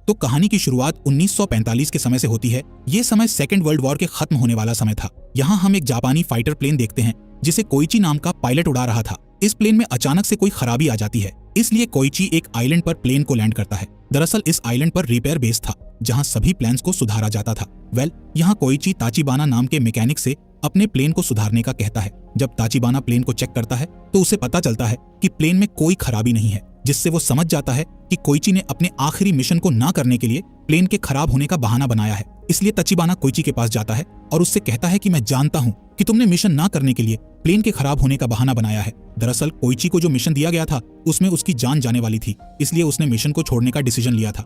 तो कहानी की शुरुआत 1945 के समय से होती है। ये समय सेकेंड वर्ल्ड वॉर के खत्म होने वाला समय था। यहाँ हम एक जापानी फाइटर प्लेन देखते हैं जिसे कोइची नाम का पायलट उड़ा रहा था। इस प्लेन में अचानक से कोई खराबी आ जाती है, इसलिए कोइची एक आइलैंड पर प्लेन को लैंड करता है। दरअसल इस आइलैंड पर रिपेयर बेस था जहाँ सभी प्लेन्स को सुधारा जाता था। यहाँ कोइची ताचिबाना नाम के मैकेनिक से अपने प्लेन को सुधारने का कहता है। जब ताचिबाना प्लेन को चेक करता है तो उसे पता चलता है कि प्लेन में कोई खराबी नहीं है, जिससे वो समझ जाता है कि कोइची ने अपने आखिरी मिशन को ना करने के लिए प्लेन के खराब होने का बहाना बनाया है। इसलिए ताचिबाना कोइची के पास जाता है और उससे कहता है कि मैं जानता हूँ कि तुमने मिशन ना करने के लिए प्लेन के खराब होने का बहाना बनाया है। दरअसल कोइची को जो मिशन दिया गया था उसमें उसकी जान जाने वाली थी, इसलिए उसने मिशन को छोड़ने का डिसीजन लिया था।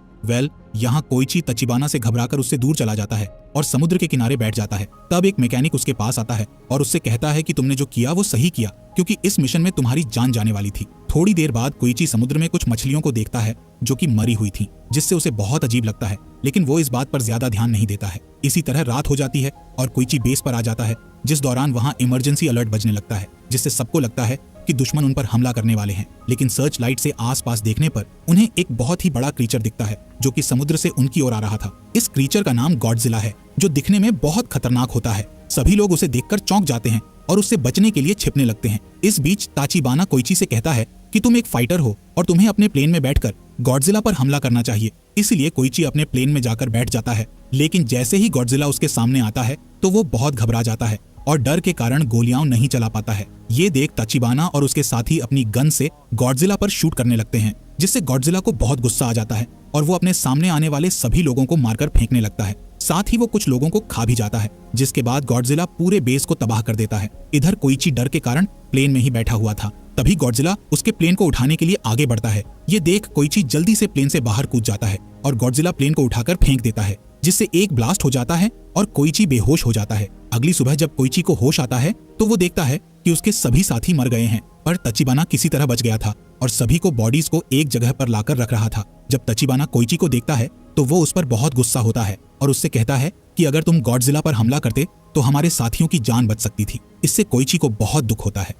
यहाँ कोइची ताचिबाना से घबराकर उससे दूर चला जाता है और समुद्र के किनारे बैठ जाता है। तब एक मैकेनिक उसके पास आता है और उससे कहता है कि तुमने जो किया वो सही किया, क्योंकि इस मिशन में तुम्हारी जान जाने वाली थी। थोड़ी देर बाद कोइची समुद्र में कुछ मछलियों को देखता है जो कि मरी हुई थी, जिससे उसे बहुत अजीब लगता है, लेकिन वो इस बात पर ज्यादा ध्यान नहीं देता है। इसी तरह रात हो जाती है और कोइची बेस पर आ जाता है, जिस दौरान वहाँ इमरजेंसी अलर्ट बजने लगता है, जिससे सबको लगता है कि दुश्मन उन पर हमला करने वाले हैं। लेकिन सर्च लाइट से आसपास देखने पर उन्हें एक बहुत ही बड़ा क्रीचर दिखता है जो कि समुद्र से उनकी ओर आ रहा था। इस क्रीचर का नाम गॉडजिला है, जो दिखने में बहुत खतरनाक होता है। सभी लोग उसे देखकर चौंक जाते हैं और उससे बचने के लिए छिपने लगते हैं। इस बीच ताचिबाना कोइची से कहता है कि तुम एक फाइटर हो और तुम्हें अपने प्लेन में बैठकर गॉडजिला पर हमला करना चाहिए। इसलिए कोइची अपने प्लेन में जाकर बैठ जाता है, लेकिन जैसे ही गॉडजिला उसके सामने आता है तो वो बहुत घबरा जाता है और डर के कारण गोलियां नहीं चला पाता है। ये देख ताचिबाना और उसके साथी अपनी गन से गॉडजिला पर शूट करने लगते हैं, जिससे गॉडजिला को बहुत गुस्सा आ जाता है और वो अपने सामने आने वाले सभी लोगों को मारकर फेंकने लगता है। साथ ही वो कुछ लोगों को खा भी जाता है, जिसके बाद गॉडजिला पूरे बेस को तबाह कर देता है। इधर कोइची डर के कारण प्लेन में ही बैठा हुआ था। तभी गॉडजिला उसके प्लेन को उठाने के लिए आगे बढ़ता है। ये देख कोइची जल्दी से प्लेन से बाहर कूद जाता है और गॉडजिला प्लेन को उठाकर फेंक देता है, जिससे एक ब्लास्ट हो जाता है और कोइची बेहोश हो जाता है। अगली सुबह जब कोइची को होश आता है तो वो देखता है कि उसके सभी साथी मर गए हैं, पर ताचिबाना किसी तरह बच गया था और सभी को बॉडीज को एक जगह पर लाकर रख रहा था। जब ताचिबाना कोइची को देखता है तो वो उस पर बहुत गुस्सा होता है और उससे कहता है कि अगर तुम गॉडजिला पर हमला करते तो हमारे साथियों की जान बच सकती थी। इससे कोइची को बहुत दुख होता है।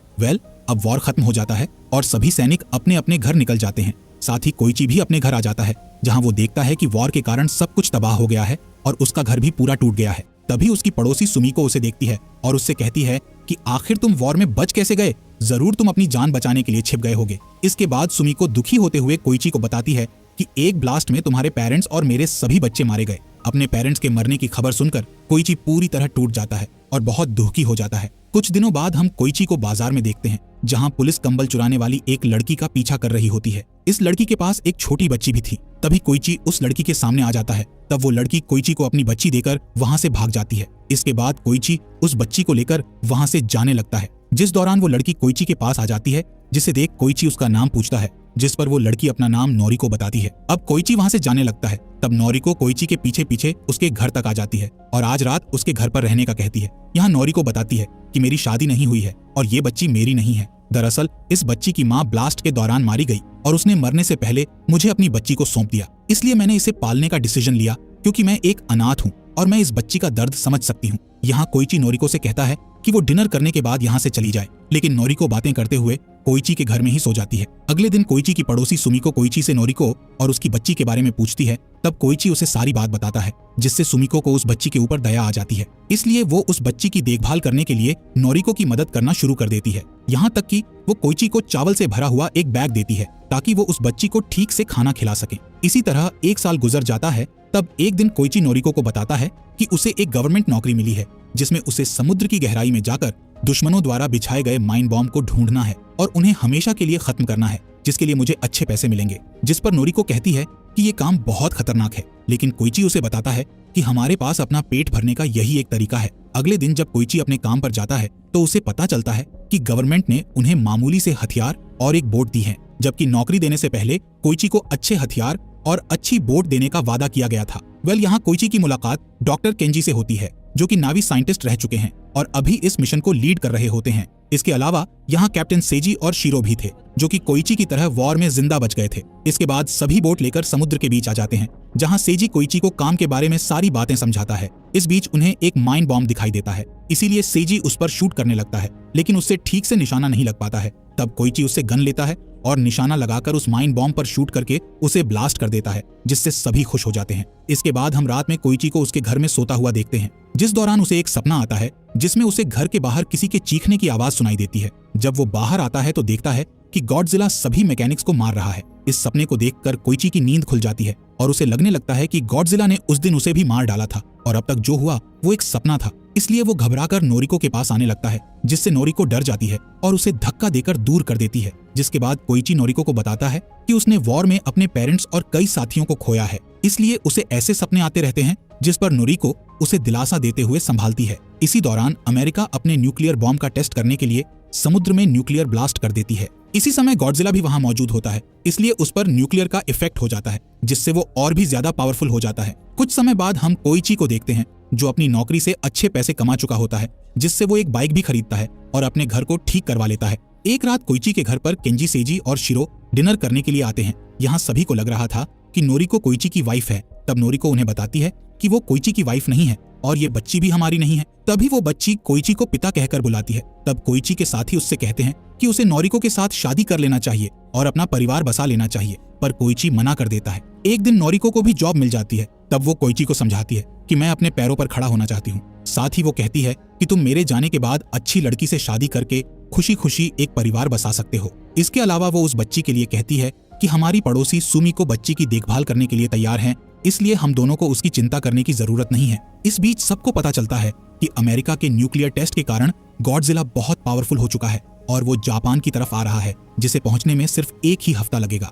अब वॉर खत्म हो जाता है और सभी सैनिक अपने अपने घर निकल जाते हैं। साथ ही कोइची भी अपने घर आ जाता है, जहाँ वो देखता है कि वॉर के कारण सब कुछ तबाह हो गया है और उसका घर भी पूरा टूट गया है। तभी उसकी पड़ोसी सुमिको उसे देखती है और उससे कहती है कि आखिर तुम वॉर में बच कैसे गए? जरूर तुम अपनी जान बचाने के लिए छिप गए होगे। इसके बाद सुमिको दुखी होते हुए कोइची को बताती है कि एक ब्लास्ट में तुम्हारे पेरेंट्स और मेरे सभी बच्चे मारे गए। अपने पेरेंट्स के मरने की खबर सुनकर कोइची पूरी तरह टूट जाता है और बहुत दुखी हो जाता है। कुछ दिनों बाद हम कोइची को बाजार में देखते हैं, जहां पुलिस कंबल चुराने वाली एक लड़की का पीछा कर रही होती है। इस लड़की के पास एक छोटी बच्ची भी थी। तभी कोइची उस लड़की के सामने आ जाता है। तब वो लड़की कोइची को अपनी बच्ची देकर वहां से भाग जाती है। इसके बाद कोइची उस बच्ची को लेकर वहां से जाने लगता है, जिस दौरान वो लड़की कोइची के पास आ जाती है, जिसे देख कोइची उसका नाम पूछता है, जिस पर वो लड़की अपना नाम नोरिको बताती है। अब कोइची वहां से जाने लगता है। तब नोरिको कोइची के पीछे पीछे उसके घर तक आ जाती है और आज रात उसके घर पर रहने का कहती है। यहाँ नोरिको बताती है कि मेरी शादी नहीं हुई है और ये बच्ची मेरी नहीं है। दरअसल इस बच्ची की माँ ब्लास्ट के दौरान मारी गई और उसने मरने से पहले मुझे अपनी बच्ची को सौंप दिया, इसलिए मैंने इसे पालने का डिसीजन लिया, क्योंकि मैं एक अनाथ हूँ और मैं इस बच्ची का दर्द समझ सकती हूँ। यहाँ कोइची नोरिको से कहता है कि वो डिनर करने के बाद यहाँ से चली जाए, लेकिन नोरिको बातें करते हुए कोइची के घर में ही सो जाती है। अगले दिन कोइची की पड़ोसी सुमिको कोइची से नोरिको और उसकी बच्ची के बारे में पूछती है। तब कोइची उसे सारी बात बताता है, जिससे सुमिको को उस बच्ची के ऊपर दया आ जाती है। इसलिए वो उस बच्ची की देखभाल करने के लिए नोरिको की मदद करना शुरू कर देती है। यहाँ तक कि वो कोइची को चावल से भरा हुआ एक बैग देती है ताकि वो उस बच्ची को ठीक से खाना खिला सके। इसी तरह एक साल गुजर जाता है। तब एक दिन कोइची नोरिको को बताता है कि उसे एक गवर्नमेंट नौकरी मिली है, जिसमें उसे समुद्र की गहराई में जाकर दुश्मनों द्वारा बिछाए गए माइन बॉम्ब को ढूंढना है और उन्हें हमेशा के लिए खत्म करना है, जिसके लिए मुझे अच्छे पैसे मिलेंगे। जिस पर नोरिको कहती है कि ये काम बहुत खतरनाक है, लेकिन कोइची उसे बताता है कि हमारे पास अपना पेट भरने का यही एक तरीका है। अगले दिन जब कोइची अपने काम पर जाता है तो उसे पता चलता है कि गवर्नमेंट ने उन्हें मामूली से हथियार और एक बोट दी है, जबकि नौकरी देने से पहले कोइची को अच्छे हथियार और अच्छी बोट देने का वादा किया गया था। यहाँ कोइची की मुलाकात डॉक्टर केंजी से होती है, जो कि नावी साइंटिस्ट रह चुके हैं और अभी इस मिशन को लीड कर रहे होते हैं। इसके अलावा यहाँ कैप्टन सेजी और शीरो भी थे, जो कि कोइची की तरह वॉर में जिंदा बच गए थे। इसके बाद सभी बोट लेकर समुद्र के बीच आ जाते हैं, जहाँ सेजी कोइची को काम के बारे में सारी बातें समझाता है। इस बीच उन्हें एक माइन बॉम्ब दिखाई देता है, इसीलिए सेजी उस पर शूट करने लगता है, लेकिन उससे ठीक से निशाना नहीं लग पाता है। तब कोइची उससे गन लेता है और निशाना लगाकर उस माइन बॉम्ब पर शूट करके उसे ब्लास्ट कर देता है, जिससे सभी खुश हो जाते हैं। इसके बाद हम रात में कोइची को उसके घर में सोता हुआ देखते हैं, जिस दौरान उसे एक सपना आता है जिसमें उसे घर के बाहर किसी के चीखने की आवाज सुनाई देती है। जब वो बाहर आता है तो देखता है कि गॉडजिला सभी मैकेनिक्स को मार रहा है। इस सपने को देखकर कोइची की नींद खुल जाती है और उसे लगने लगता है कि गॉडजिला ने उस दिन उसे भी मार डाला था और अब तक जो हुआ वो एक सपना था। इसलिए वो घबराकर नोरिको के पास आने लगता है, जिससे नोरिको डर जाती है और उसे धक्का देकर दूर कर देती है। जिसके बाद कोइची नोरिको को बताता है कि उसने वॉर में अपने पेरेंट्स और कई साथियों को खोया है, इसलिए उसे ऐसे सपने आते रहते हैं, जिस पर नोरिको उसे दिलासा देते हुए संभालती है। इसी दौरान अमेरिका अपने न्यूक्लियर बॉम्ब का टेस्ट करने के लिए समुद्र में न्यूक्लियर ब्लास्ट कर देती है। इसी समय गॉडजिला भी वहां मौजूद होता है, इसलिए उस पर न्यूक्लियर का इफेक्ट हो जाता है, जिससे वो और भी ज्यादा पावरफुल हो जाता है। कुछ समय बाद हम कोइची को देखते हैं, जो अपनी नौकरी से अच्छे पैसे कमा चुका होता है, जिससे वो एक बाइक भी खरीदता है और अपने घर को ठीक करवा लेता है। एक रात कोइची के घर पर केंजी सेजी और शिरो डिनर करने के लिए आते हैं। यहाँ सभी को लग रहा था कि नोरिको कोइची की वाइफ है। तब नोरिको उन्हें बताती है कि वो कोइची की वाइफ नहीं है और ये बच्ची भी हमारी नहीं है। तभी वो बच्ची कोइची को पिता कहकर बुलाती है। तब कोइची के साथी उससे कहते हैं कि उसे नोरिको के साथ शादी कर लेना चाहिए और अपना परिवार बसा लेना चाहिए, पर कोइची मना कर देता है। एक दिन नोरिको को भी जॉब मिल जाती है। तब वो कोइची को समझाती है कि मैं अपने पैरों पर खड़ा होना चाहती हूँ। साथ ही वो कहती है कि तुम मेरे जाने के बाद अच्छी लड़की से शादी करके खुशी खुशी एक परिवार बसा सकते हो। इसके अलावा वो उस बच्ची के लिए कहती है कि हमारी पड़ोसी सुमी को बच्ची की देखभाल करने के लिए तैयार हैं, इसलिए हम दोनों को उसकी चिंता करने की जरूरत नहीं है। इस बीच सबको पता चलता है कि अमेरिका के न्यूक्लियर टेस्ट के कारण गॉडजिला बहुत पावरफुल हो चुका है और वो जापान की तरफ आ रहा है, जिसे पहुंचने में सिर्फ एक ही हफ्ता लगेगा।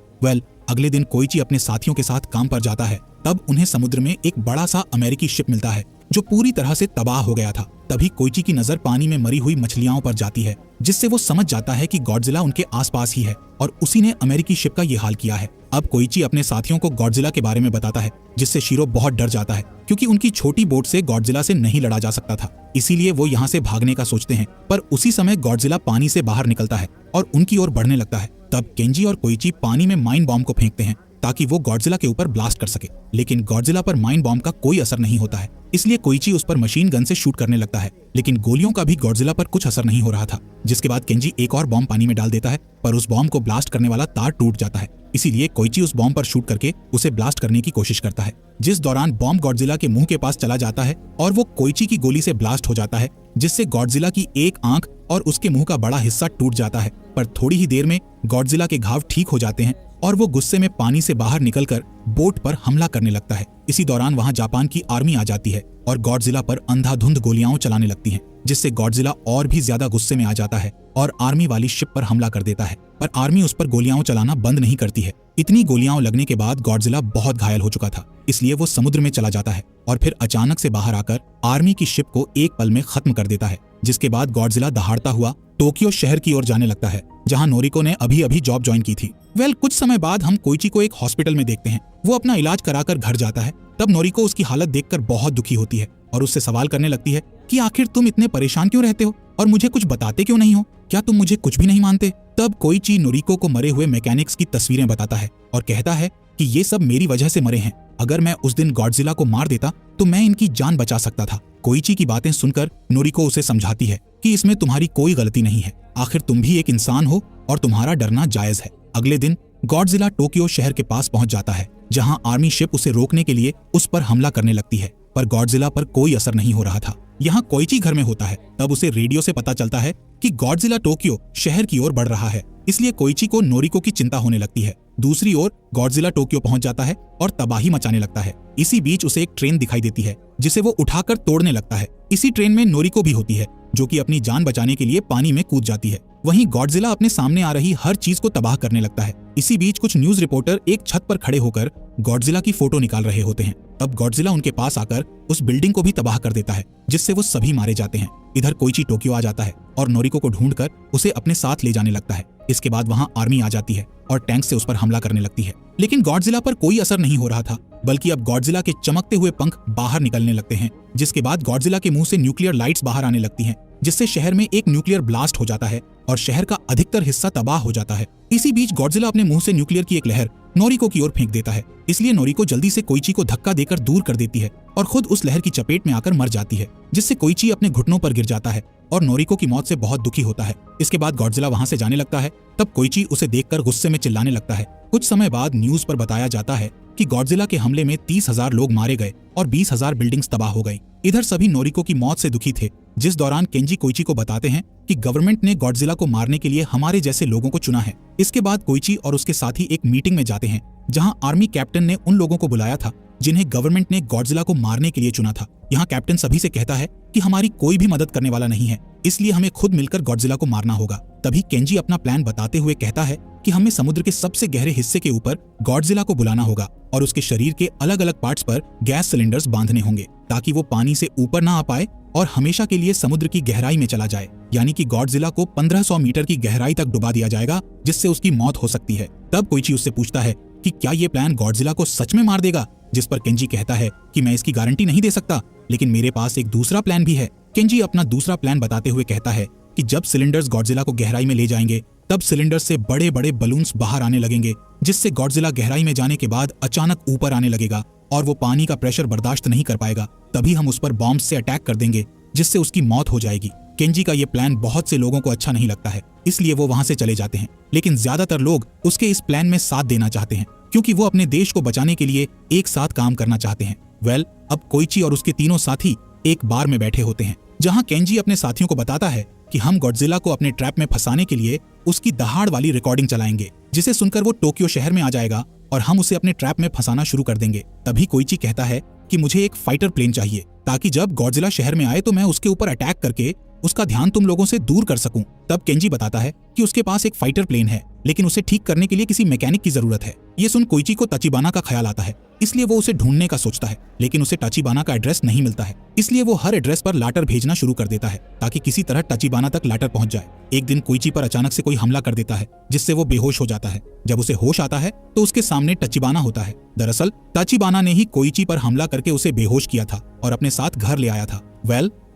अगले दिन कोइची अपने साथियों के साथ काम पर जाता है। तब उन्हें समुद्र में एक बड़ा सा अमेरिकी शिप मिलता है, जो पूरी तरह से तबाह हो गया था। तभी कोइची की नजर पानी में मरी हुई मछलियों पर जाती है, जिससे वो समझ जाता है कि गॉडजिला उनके आसपास ही है और उसी ने अमेरिकी शिप का ये हाल किया है। अब कोइची अपने साथियों को गॉडजिला के बारे में बताता है, जिससे शिरो बहुत डर जाता है, क्योंकि उनकी छोटी बोट से गॉडजिला से नहीं लड़ा जा सकता था। इसीलिए वो यहाँ से भागने का सोचते हैं, पर उसी समय गॉडजिला पानी से बाहर निकलता है और उनकी ओर बढ़ने लगता है। तब केंजी और कोइची पानी में माइन बॉम्ब को फेंकते हैं ताकि वो गॉडजिला के ऊपर ब्लास्ट कर सके, लेकिन गॉडजिला पर माइन बॉम्ब का कोई असर नहीं होता है। इसलिए कोइची उस पर मशीन गन से शूट करने लगता है, लेकिन गोलियों का भी गॉडजिला पर कुछ असर नहीं हो रहा था। जिसके बाद केंजी एक और बॉम्ब पानी में डाल देता है, पर उस बॉम्ब को ब्लास्ट करने वाला तार टूट जाता है। इसीलिए कोइची उस बॉम्ब पर शूट करके उसे ब्लास्ट करने की कोशिश करता है, जिस दौरान बॉम्ब गॉडजिला के मुंह के पास चला जाता है और वो कोइची की गोली से ब्लास्ट हो जाता है, जिससे गॉडजिला की एक आंख और उसके मुंह का बड़ा हिस्सा टूट जाता है। पर थोड़ी ही देर में गॉडजिला के घाव ठीक हो जाते हैं और वो गुस्से में पानी से बाहर निकलकर बोट पर हमला करने लगता है। इसी दौरान वहां जापान की आर्मी आ जाती है और गॉडजिला पर अंधाधुंध गोलियां चलाने लगती हैं, जिससे गॉडजिला और भी ज्यादा गुस्से में आ जाता है और आर्मी वाली शिप पर हमला कर देता है। पर आर्मी उस पर गोलियां चलाना बंद नहीं करती है। इतनी गोलियां लगने के बाद गॉडजिला बहुत घायल हो चुका था, इसलिए वो समुद्र में चला जाता है और फिर अचानक से बाहर आकर आर्मी की शिप को एक पल में खत्म कर देता है। जिसके बाद गॉडजिला दहाड़ता हुआ टोक्यो शहर की ओर जाने लगता है, जहां नोरिको ने अभी अभी जॉब ज्वाइन की थी। कुछ समय बाद हम कोइची को एक हॉस्पिटल में देखते हैं। वो अपना इलाज कराकर घर जाता है। तब नोरिको उसकी हालत देखकर बहुत दुखी होती है और उससे सवाल करने लगती है कि आखिर तुम इतने परेशान क्यों रहते हो और मुझे कुछ बताते क्यों नहीं हो? क्या तुम मुझे कुछ भी नहीं मानते? तब कोइची नोरिको को मरे हुए मैकेनिक्स की तस्वीरें बताता है और कहता है कि ये सब मेरी वजह से मरे हैं। अगर मैं उस दिन गॉडजिला को मार देता तो मैं इनकी जान बचा सकता था। कोइची की बातें सुनकर नोरिको उसे समझाती है कि इसमें तुम्हारी कोई गलती नहीं है, आखिर तुम भी एक इंसान हो और तुम्हारा डरना जायज है। अगले दिन गॉडजिला टोक्यो शहर के पास पहुंच जाता है, जहां आर्मी शिप उसे रोकने के लिए उस पर हमला करने लगती है, पर गॉडजिला पर कोई असर नहीं हो रहा था। यहाँ कोइची घर में होता है। तब उसे रेडियो से पता चलता है कि गॉडजिला टोक्यो शहर की ओर बढ़ रहा है, इसलिए कोइची को नोरिको की चिंता होने लगती है। दूसरी ओर गॉडजिला टोक्यो पहुंच जाता है और तबाही मचाने लगता है। इसी बीच उसे एक ट्रेन दिखाई देती है, जिसे वो उठाकर तोड़ने लगता है। इसी ट्रेन में नोरिको भी होती है, जो कि अपनी जान बचाने के लिए पानी में कूद जाती है। वहीं गॉडजिला अपने सामने आ रही हर चीज को तबाह करने लगता है। इसी बीच कुछ न्यूज रिपोर्टर एक छत पर खड़े होकर गॉडजिला की फोटो निकाल रहे होते हैं। तब गॉडजिला उनके पास आकर उस बिल्डिंग को भी तबाह कर देता है, जिससे वो सभी मारे जाते हैं। इधर कोइची टोक्यो आ जाता है और नोरिको को ढूंढकर उसे अपने साथ ले जाने लगता है। इसके बाद वहां आर्मी आ जाती है और टैंक से उस पर हमला करने लगती है, लेकिन गॉडजिला पर कोई असर नहीं हो रहा था, बल्कि अब गॉडजिला के चमकते हुए पंख बाहर निकलने लगते हैं। जिसके बाद गॉडजिला के मुंह से न्यूक्लियर लाइट्स बाहर आने लगती हैं, जिससे शहर में एक न्यूक्लियर ब्लास्ट हो जाता है और शहर का अधिकतर हिस्सा तबाह हो जाता है। इसी बीच गॉडजिला अपने मुंह से न्यूक्लियर की एक लहर नोरिको की ओर फेंक देता है, इसलिए नोरिको जल्दी से कोइची को धक्का देकर दूर कर देती है और खुद उस लहर की चपेट में आकर मर जाती है, जिससे कोइची अपने घुटनों पर गिर जाता है और नोरिको की मौत से बहुत दुखी होता है। इसके बाद गॉडजिला वहां से जाने लगता है। तब कोइची उसे देखकर गुस्से में चिल्लाने लगता है। कुछ समय बाद न्यूज पर बताया जाता है कि गॉडजिला के हमले में 30,000 लोग मारे गए और 20,000 बिल्डिंग्स तबाह हो गई। इधर सभी नोरिको की मौत से दुखी थे, जिस दौरान केंजी कोइची को बताते हैं कि गवर्नमेंट ने गॉडजिला को मारने के लिए हमारे जैसे लोगों को चुना है। इसके बाद कोइची और उसके साथी एक मीटिंग में जाते हैं, जहां आर्मी कैप्टन ने उन लोगों को बुलाया था जिन्हें गवर्नमेंट ने गॉडजिला को मारने के लिए चुना था। यहाँ कैप्टन सभी से कहता है कि हमारी कोई भी मदद करने वाला नहीं है, इसलिए हमें खुद मिलकर गॉडजिला को मारना होगा। तभी केंजी अपना प्लान बताते हुए कहता है कि हमें समुद्र के सबसे गहरे हिस्से के ऊपर गॉडजिला को बुलाना होगा और उसके शरीर के अलग अलग पार्ट्स पर गैस सिलेंडर्स बांधने होंगे ताकि वो पानी से ऊपर ना आ पाए और हमेशा के लिए समुद्र की गहराई में चला जाए। यानी कि गॉडजिला को 1500 मीटर की गहराई तक डुबा दिया जाएगा, जिससे उसकी मौत हो सकती है। तब कोइची उससे पूछता है कि क्या ये प्लान गॉडजिला को सच में मार देगा, जिस पर केंजी कहता है कि मैं इसकी गारंटी नहीं दे सकता, लेकिन मेरे पास एक दूसरा प्लान भी है। केंजी अपना दूसरा प्लान बताते हुए कहता है कि जब सिलेंडर्स गॉडजिला को गहराई में ले जाएंगे, तब सिलेंडर्स से बड़े बड़े बलून्स बाहर आने लगेंगे, जिससे गॉडजिला गहराई में जाने के बाद अचानक ऊपर आने लगेगा और वो पानी का प्रेशर बर्दाश्त नहीं कर पाएगा। तभी हम उस पर बॉम्ब से अटैक कर देंगे, जिससे उसकी मौत हो जाएगी। केंजी का ये प्लान बहुत से लोगों को अच्छा नहीं लगता है, इसलिए वो वहां से चले जाते हैं। लेकिन ज्यादातर लोग उसके इस प्लान में साथ देना चाहते हैं, क्योंकि वो अपने देश को बचाने के लिए एक साथ काम करना चाहते हैं। अब कोइची और उसके तीनों साथी एक बार में बैठे होते हैं, जहां केंजी अपने साथियों को बताता है कि हम गॉडजिला को अपने ट्रैप में फंसाने के लिए उसकी दहाड़ वाली रिकॉर्डिंग चलाएंगे, जिसे सुनकर वो टोक्यो शहर में आ जाएगा और हम उसे अपने ट्रैप में फंसाना शुरू कर देंगे। तभी कोइची कहता है कि मुझे एक फाइटर प्लेन चाहिए, ताकि जब गॉडजिला शहर में आए तो मैं उसके ऊपर अटैक करके उसका ध्यान तुम लोगों से दूर कर सकूं। तब केंजी बताता है कि उसके पास एक फाइटर प्लेन है, लेकिन उसे ठीक करने के लिए किसी मैकेनिक की जरूरत है। ये सुन कोइची को ताचिबाना का ख्याल आता है, इसलिए वो उसे ढूंढने का सोचता है, लेकिन उसे ताचिबाना का एड्रेस नहीं मिलता है। इसलिए वो हर एड्रेस पर लाटर भेजना शुरू कर देता है, ताकि किसी तरह ताचिबाना तक लाटर पहुंच जाए। एक दिन कोइची पर अचानक से कोई हमला कर देता है, जिससे वो बेहोश हो जाता है। जब उसे होश आता है तो उसके सामने ताचिबाना होता है। दरअसल ताचिबाना ने ही कोइची पर हमला करके उसे बेहोश किया था और अपने साथ घर ले आया था।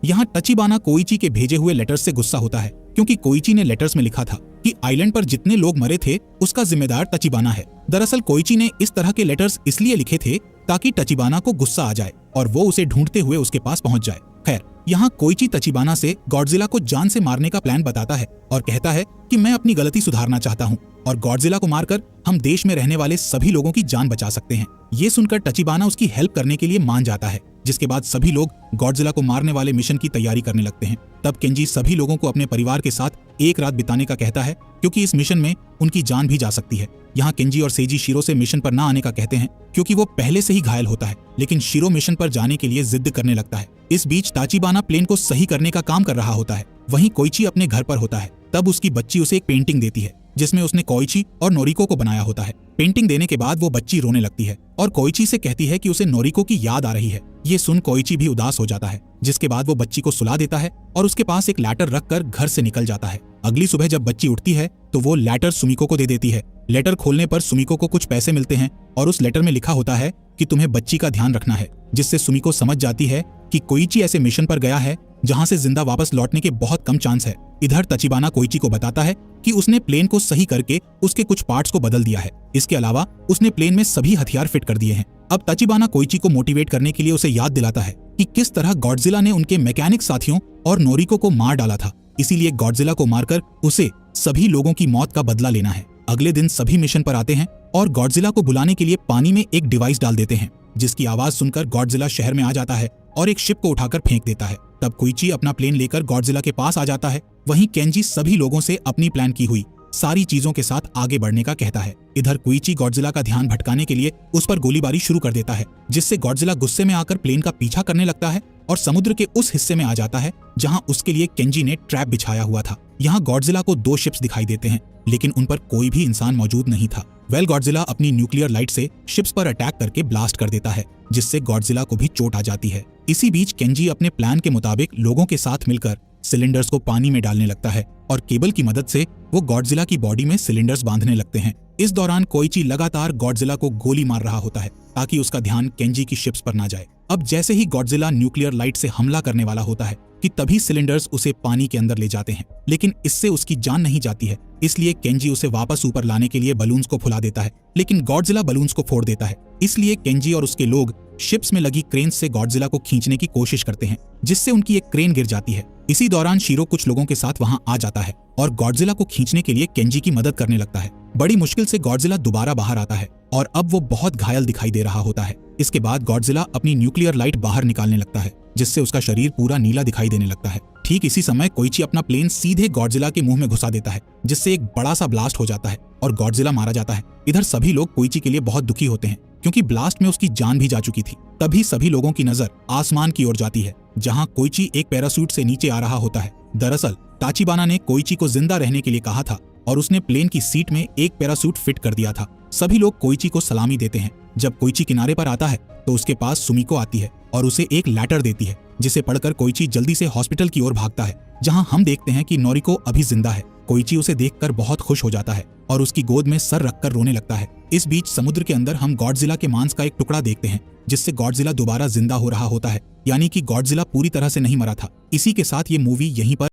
यहाँ ताचिबाना कोइची के भेजे हुए लेटर्स से गुस्सा होता है, क्योंकि कोइची ने लेटर्स में लिखा था कि आइलैंड पर जितने लोग मरे थे उसका जिम्मेदार ताचिबाना है। दरअसल कोइची ने इस तरह के लेटर्स इसलिए लिखे थे ताकि ताचिबाना को गुस्सा आ जाए और वो उसे ढूंढते हुए उसके पास पहुंच जाए। खैर, यहाँ कोइची ताचिबाना से गॉडजिला को जान से मारने का प्लान बताता है और कहता है कि मैं अपनी गलती सुधारना चाहता हूँ और गॉडजिला को मारकर हम देश में रहने वाले सभी लोगों की जान बचा सकते हैं। ये सुनकर ताचिबाना उसकी हेल्प करने के लिए मान जाता है, जिसके बाद सभी लोग गॉडजिला को मारने वाले मिशन की तैयारी करने लगते हैं। तब केंजी सभी लोगों को अपने परिवार के साथ एक रात बिताने का कहता है, क्योंकि इस मिशन में उनकी जान भी जा सकती है। यहाँ केंजी और सेजी शिरो से मिशन पर ना आने का कहते हैं, क्योंकि वो पहले से ही घायल होता है, लेकिन शिरो मिशन पर जाने के लिए जिद करने लगता है। इस बीच ताचिबाना प्लेन को सही करने का काम कर रहा होता है। वहीं कोइची अपने घर पर होता है। तब उसकी बच्ची उसे एक पेंटिंग देती है, जिसमें उसने कोइची और नोरिको को बनाया होता है। पेंटिंग देने के बाद वो बच्ची रोने लगती है और कोइची से कहती है कि उसे नोरिको की याद आ रही है। ये सुन कोइची भी उदास हो जाता है, जिसके बाद वो बच्ची को सुला देता है और उसके पास एक लैटर रखकर घर से निकल जाता है। अगली सुबह जब बच्ची उठती है तो वो लेटर सुमिको को दे देती है। लेटर खोलने पर सुमिको को कुछ पैसे मिलते हैं और उस लेटर में लिखा होता है कि तुम्हें बच्ची का ध्यान रखना है, जिससे सुमिको समझ जाती है कि कोइची ऐसे मिशन पर गया है जहां से जिंदा वापस लौटने के बहुत कम चांस है। इधर ताचिबाना कोइची को बताता है कि उसने प्लेन को सही करके उसके कुछ पार्ट्स को बदल दिया है। इसके अलावा उसने प्लेन में सभी हथियार फिट कर दिए हैं। अब ताचिबाना कोइची को मोटिवेट करने के लिए उसे याद दिलाता है कि किस तरह गॉडजिला ने उनके मैकेनिक साथियों और नोरिको को मार डाला था, इसीलिए गॉडजिला को मारकर उसे सभी लोगों की मौत का बदला लेना है। अगले दिन सभी मिशन पर आते हैं और गॉडजिला को बुलाने के लिए पानी में एक डिवाइस डाल देते हैं, जिसकी आवाज सुनकर गॉडजिला शहर में आ जाता है और एक शिप को उठाकर फेंक देता है। तब कोइची अपना प्लेन लेकर गॉडजिला के पास आ जाता है। वहीं केंजी सभी लोगों से अपनी प्लान की हुई सारी चीजों के साथ आगे बढ़ने का कहता है। इधर कोइची गॉडजिला का ध्यान भटकाने के लिए उस पर गोलीबारी शुरू कर देता है, जिससे गॉडजिला गुस्से में आकर प्लेन का पीछा करने लगता है और समुद्र के उस हिस्से में आ जाता है जहां उसके लिए केंजी ने ट्रैप बिछाया हुआ था। यहाँ गॉडजिला को 2 शिप्स दिखाई देते हैं, लेकिन उन पर कोई भी इंसान मौजूद नहीं था। गॉडजिला अपनी न्यूक्लियर लाइट से शिप्स पर अटैक करके ब्लास्ट कर देता है, जिससे गॉडजिला को भी चोट आ जाती है। इसी बीच केंजी अपने प्लान के मुताबिक लोगों के साथ मिलकर सिलेंडर्स को पानी में डालने लगता है और केबल की मदद से वो गॉडजिला की बॉडी में सिलेंडर्स बांधने लगते हैं। इस दौरान कोइची लगातार गॉडजिला को गोली मार रहा होता है ताकि उसका ध्यान केंजी की शिप्स पर ना जाए। अब जैसे ही गॉडजिला न्यूक्लियर लाइट से हमला करने वाला होता है कि तभी सिलेंडर्स उसे पानी के अंदर ले जाते हैं, लेकिन इससे उसकी जान नहीं जाती है। इसलिए केंजी उसे वापस ऊपर लाने के लिए बलून्स को फुला देता है, लेकिन गॉडजिला बलून्स को फोड़ देता है। इसलिए केंजी और उसके लोग शिप्स में लगी क्रेन से गॉडजिला को खींचने की कोशिश करते हैं, जिससे उनकी एक क्रेन गिर जाती है इसी दौरान शीरो कुछ लोगों के साथ वहां आ जाता है और गॉडजिला को खींचने के लिए केंजी की मदद करने लगता है। बड़ी मुश्किल से गॉडजिला दोबारा बाहर आता है और अब वो बहुत घायल दिखाई दे रहा होता है। इसके बाद गॉडजिला अपनी न्यूक्लियर लाइट बाहर निकालने लगता है, जिससे उसका शरीर पूरा नीला दिखाई देने लगता है। ठीक इसी समय कोइची अपना प्लेन सीधे गॉडजिला के मुंह में घुसा देता है, जिससे एक बड़ा सा ब्लास्ट हो जाता है और गॉडजिला मारा जाता है। इधर सभी लोग कोइची के लिए बहुत दुखी होते हैं, क्योंकि ब्लास्ट में उसकी जान भी जा चुकी थी। तभी सभी लोगों की नजर आसमान की ओर जाती है, जहां कोइची एक पैराशूट से नीचे आ रहा होता है। दरअसल ताचिबाना ने कोइची को जिंदा रहने के लिए कहा था और उसने प्लेन की सीट में एक पैराशूट फिट कर दिया था। सभी लोग कोइची को सलामी देते हैं। जब कोइची किनारे पर आता है तो उसके पास सुमिको आती है और उसे एक लेटर देती है, जिसे पढ़कर कोइची जल्दी से हॉस्पिटल की ओर भागता है, जहां हम देखते हैं कि नोरिको अभी जिंदा है। कोइची उसे देखकर बहुत खुश हो जाता है और उसकी गोद में सर रखकर रोने लगता है। इस बीच समुद्र के अंदर हम गॉडजिला के मांस का एक टुकड़ा देखते हैं, जिससे गॉडजिला दोबारा जिंदा हो रहा होता है, यानी कि गॉडजिला पूरी तरह से नहीं मरा था। इसी के साथ ये मूवी यहीं पर